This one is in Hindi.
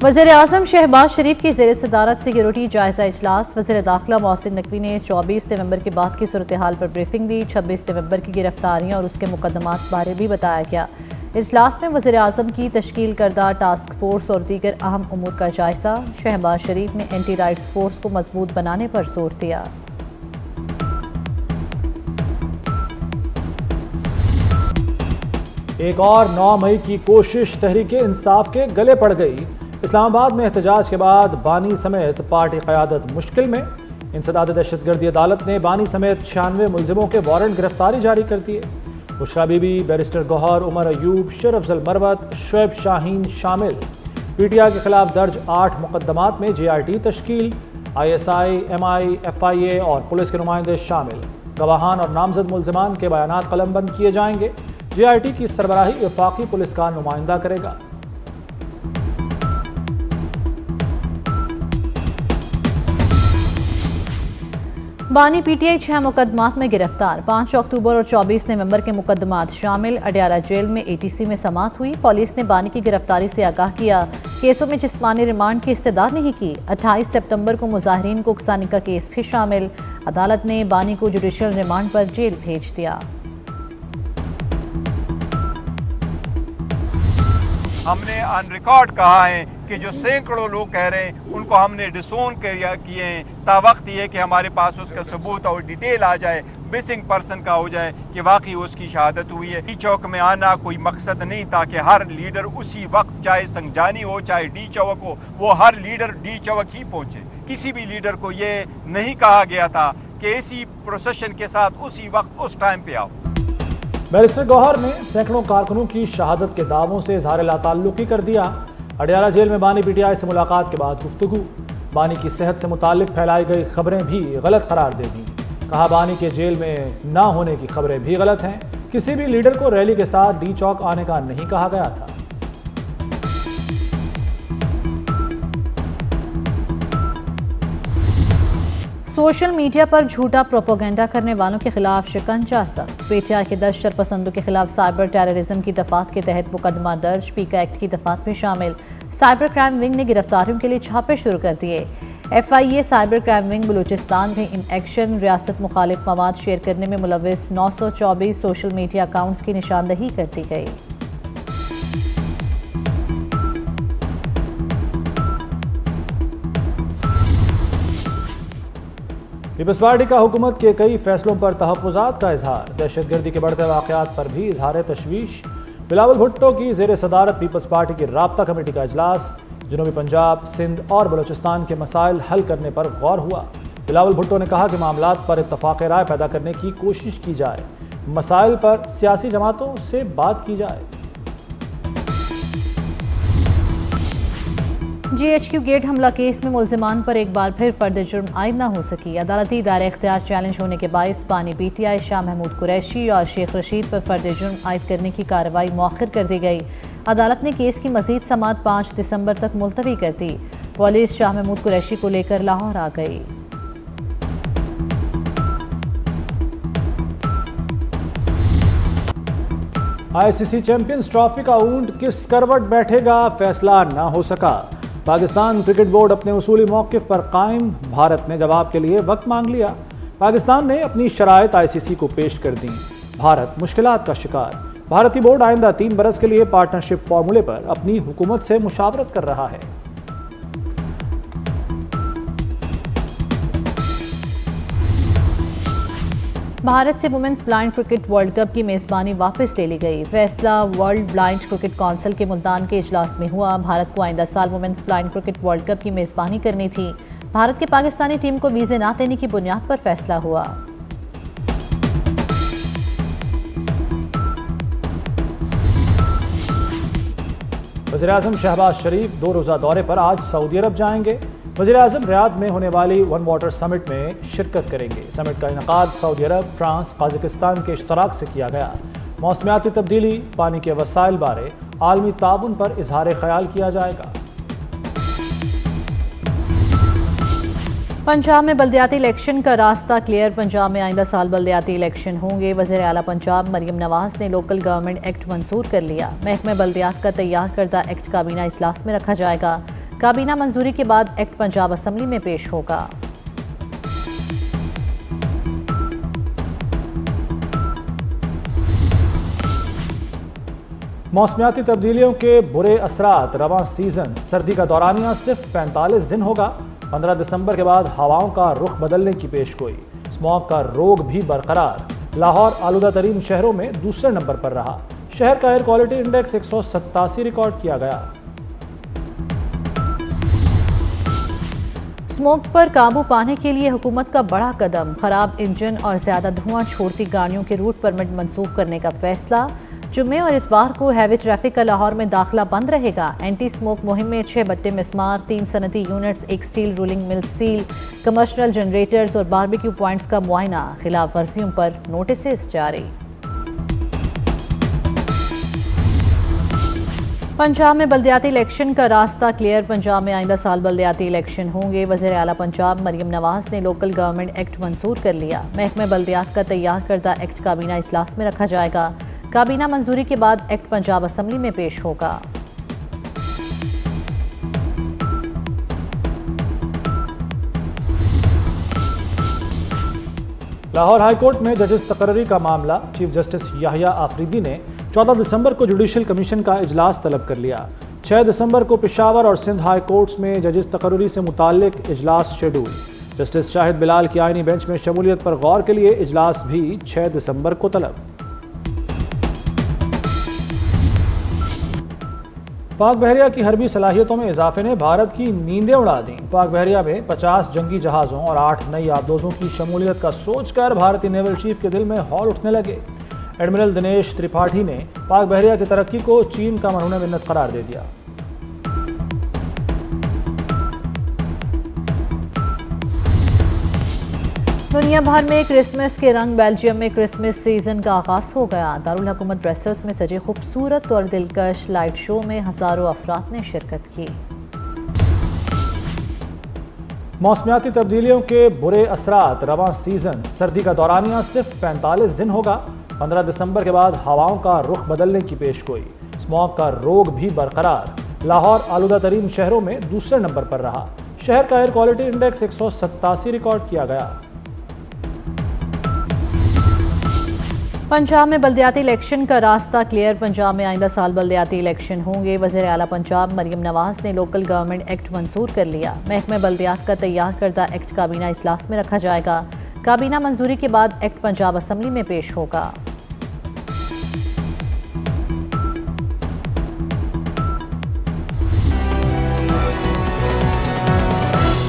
वज़ीर आज़म शहबाज शरीफ की ज़ेर सदारत सिक्योरिटी जायज़ा इजलास। वज़ीर दाखिला मोहसिन नकवी ने 24 नवंबर के बाद की सूरत हाल पर ब्रीफिंग दी। 26 नवंबर की गिरफ्तारियाँ और उसके मुकदमात बारे भी बताया गया। इजलास में वज़ीर आज़म की तश्कील करदा टास्क फोर्स और दीगर अहम उमूर का जायज़ा। शहबाज शरीफ ने एंटी राइट्स फोर्स को मजबूत बनाने पर जोर दिया। एक और 9 मई की कोशिश तहरीके इंसाफ के गले पड़ गई। इस्लामाबाद में एहतजाज के बाद बानी समेत पार्टी क़यादत मुश्किल में। इंसदाद दहशतगर्दी अदालत ने बानी समेत 96 मुलजिमों के वारंट गिरफ्तारी जारी कर दिए। बुशरा बीबी, बैरिस्टर गौहर, उमर अयूब, शेर अफजल मरवत, शुएब शाहीन शामिल। PTI के खिलाफ दर्ज 8 मुकदमात में JRT तश्कील, ISI, MI, FIA और पुलिस के नुमाइंदे शामिल। गवाहान और नामजद मुलजिमान के बयानात कलमबंद किए जाएंगे। JRT की सरबराही वफाकी पुलिस का नुमाइंदा करेगा। बानी PTI 6 मुकदमात में गिरफ्तार। 5 अक्टूबर और 24 नवंबर के मुकदमात शामिल। अडियाला जेल में ATC में समाअत हुई। पुलिस ने बानी की गिरफ्तारी से आगाह किया। केसों में जिस्मानी रिमांड की इस्तदा नहीं की। 28 सितंबर को मुजाहिरीन को उकसाने का केस भी शामिल। अदालत ने बानी को जुडिशल रिमांड पर जेल भेज दिया। हमने ऑन रिकॉर्ड कहा है कि जो सैकड़ों लोग कह रहे हैं उनको हमने डिसोन किए हैं। तावक्त ये कि हमारे पास उसका सबूत और डिटेल आ जाए, मिसिंग पर्सन का हो जाए कि वाकई उसकी शहादत हुई है। डी चौक में आना कोई मकसद नहीं था कि हर लीडर उसी वक्त, चाहे संगजानी हो चाहे डी चौक हो, वो हर लीडर डी चौक ही पहुँचे। किसी भी लीडर को ये नहीं कहा गया था कि इसी प्रोसेशन के साथ उसी वक्त उस टाइम पे आओ। बैरिस्टर गौहर ने सैकड़ों कारकुनों की शहादत के दावों से इजहार लाताल्लुकी कर दिया। अडियाला जेल में बानी PTI से मुलाकात के बाद गुफ्तगू। बानी की सेहत से मुतालिक फैलाई गई खबरें भी गलत करार दे दी। कहा बानी के जेल में ना होने की खबरें भी गलत हैं। किसी भी लीडर को रैली के साथ डी चौक आने का नहीं कहा गया था। सोशल मीडिया पर झूठा प्रोपोगेंडा करने वालों के खिलाफ शिकंजा सख्त। PTI के 10 शरपसंदों के खिलाफ साइबर टेररिज्म की दफात के तहत मुकदमा दर्ज। पीका एक्ट की दफात में शामिल। साइबर क्राइम विंग ने गिरफ्तारियों के लिए छापे शुरू कर दिए। FIA cyber crime wing Balochistan में इन एक्शन रियासत मुखालिफ मवाद शेयर करने में मुलविस 924 सोशल मीडिया अकाउंट्स की निशानदही कर दी गई। पीपल्स पार्टी का हुकूमत के कई फैसलों पर तहफ़्फ़ुज़ात का इजहार। दहशतगर्दी के बढ़ते वाक़यात पर भी इजहार तशवीश। बिलावल भुट्टो की ज़ेर सदारत पीपल्स पार्टी की राब्ता कमेटी का इजलास। जनूबी पंजाब, सिंध और बलूचिस्तान के मसाइल हल करने पर गौर हुआ। बिलावल भुट्टो ने कहा कि मामलात पर इत्तफ़ाक़ राय पैदा करने की कोशिश की जाए। मसाइल पर सियासी जमातों से बात की जाए। GHQ गेट हमला केस में मुलजिमान पर एक बार फिर फर्द जुर्म आयद न हो सकी। अदालती दायरे इख्तियार चैलेंज होने के बायस बानी PTI शाह महमूद कुरैशी और शेख रशीद पर फर्द जुर्म आयद करने की कार्रवाई मौखर कर दी गई। अदालत ने केस की मजीद समाअत 5 दिसंबर तक मुलतवी कर दी। पुलिस शाह महमूद कुरैशी को लेकर लाहौर आ गई। ICC चैंपियंस ट्रॉफी का ऊंट किस करवट बैठेगा, फैसला ना हो सका। पाकिस्तान क्रिकेट बोर्ड अपने उसूली मौक़िफ़ पर कायम। भारत ने जवाब के लिए वक्त मांग लिया। पाकिस्तान ने अपनी शराइत ICC को पेश कर दी। भारत मुश्किलात का शिकार। भारतीय बोर्ड आइंदा 3 बरस के लिए पार्टनरशिप फॉर्मूले पर अपनी हुकूमत से मुशावरत कर रहा है। भारत से women's blind cricket world cup की मेज़बानी वापस ले ली गई। फैसला वर्ल्ड ब्लाइंड क्रिकेट काउंसिल के मुल्तान के इजलास में हुआ। भारत को आइंदा साल women's blind cricket world cup की मेज़बानी करनी थी। भारत की पाकिस्तानी टीम को वीज़े ना देने की बुनियाद पर फैसला हुआ। वज़ीर आज़म शहबाज शरीफ 2 रोज़ा दौरे पर आज सऊदी अरब जाएंगे। वज़ीर आज़म रियाद में होने वाली वन वाटर समिट में शिरकत करेंगे। समिट का इनेकाद सऊदी अरब, फ्रांस, कजाकिस्तान के इश्तराक से किया गया। मौसमियाती तब्दीली, पानी के वसाइल बारे आलमी ताउन पर इजहार ख्याल किया जाएगा। पंजाब में बल्दियाती इलेक्शन का रास्ता क्लियर। पंजाब में आइंदा साल बल्दियाती इलेक्शन होंगे। वज़ीर आला पंजाब मरियम नवाज ने लोकल गवर्नमेंट एक्ट मंजूर कर लिया। महकमे बल्दियात का तैयार करदा एक्ट काबीना इजलास में रखा जाएगा। काबीना मंजूरी के बाद एक्ट पंजाब असम्बली में पेश होगा। मौसमियाती तब्दीलियों के बुरे असरात रवां सीजन सर्दी का दौरानिया सिर्फ 45 दिन होगा। 15 दिसंबर के बाद हवाओं का रुख बदलने की पेशगोई। स्मॉग का रोग भी बरकरार। लाहौर आलूदा तरीन शहरों में दूसरे नंबर पर रहा। शहर का एयर क्वालिटी इंडेक्स 187 रिकॉर्ड किया गया। स्मोक पर काबू पाने के लिए हुकूमत का बड़ा कदम। खराब इंजन और ज्यादा धुआं छोड़ती गाड़ियों के रूट परमिट मंसूख करने का फैसला। जुम्मे और इतवार को हैवी ट्रैफिक का लाहौर में दाखिला बंद रहेगा। एंटी स्मोक मुहिम में 6 भट्टे मिस्मार, 3 सनती यूनिट्स, 1 स्टील रूलिंग मिल सील, कमर्शियल जनरेटर्स और बारबेक्यू पॉइंट्स का मुआयना। खिलाफ वर्जियों पर नोटिस जारी। पंजाब में बल्दियाती इलेक्शन का रास्ता क्लियर। पंजाब में आइंदा साल बल्दियाती इलेक्शन होंगे। वज़ीर आला पंजाब मरियम नवाज ने लोकल गवर्नमेंट एक्ट मंजूर कर लिया। महकमे बल्दियात का तैयार करदा एक्ट काबीना इजलास में रखा जाएगा। काबीना मंजूरी के बाद एक्ट पंजाब असम्बली में पेश होगा। लाहौर हाईकोर्ट में जजेस तकर्री का मामला। चीफ जस्टिस याहिया आफरीदी ने 14 दिसंबर को जुडिशल कमीशन का इजलास तलब कर लिया। 6 दिसंबर को पेशावर और सिंध हाई कोर्ट्स में जजेस तकर्री से मुताल्लिक इजलास शेड्यूल। जस्टिस शाहिद बिलाल की आईनी बेंच में शमूलियत पर गौर के लिए इजलास भी 6 दिसंबर को तलब। पाक बहरिया की हरबी सलाहियतों में इजाफे ने भारत की नींदें उड़ा दी। पाक बहरिया में 50 जंगी जहाज़ों और 8 नई आबदोजों की शमूलियत का सोचकर भारतीय नेवल चीफ के दिल में हौल उठने लगे। एडमिरल दिनेश त्रिपाठी ने पाक बहरिया की तरक्की को चीन का मरहून मिन्नत करार दे दिया। दुनिया भर में क्रिसमस के रंग। बेल्जियम में क्रिसमस सीजन का आगाज हो गया। दारुल हुकूमत ब्रसेल्स में सजे खूबसूरत और दिलकश लाइट शो में हजारों अफराद ने शिरकत की। मौसमियाती तब्दीलियों के बुरे असरात रवां सीजन सर्दी का दौरानिया सिर्फ 45 दिन होगा। 15 दिसंबर के बाद हवाओं का रुख बदलने की पेशगोई। स्मॉग का रोग भी बरकरार। लाहौर आलूदा तरीन शहरों में दूसरे नंबर पर रहा। शहर का एयर क्वालिटी इंडेक्स 187 रिकॉर्ड किया गया। पंजाब में बल्दियाती इलेक्शन का रास्ता क्लियर। पंजाब में आइंदा साल बल्दियाती इलेक्शन होंगे। वज़ीर आला पंजाब मरियम नवाज ने लोकल गवर्नमेंट एक्ट मंजूर कर लिया। महकमे बल्दियात का तैयार करदा एक्ट काबीना इजलास में रखा जाएगा। काबीना मंजूरी के बाद एक्ट पंजाब असम्बली में पेश होगा।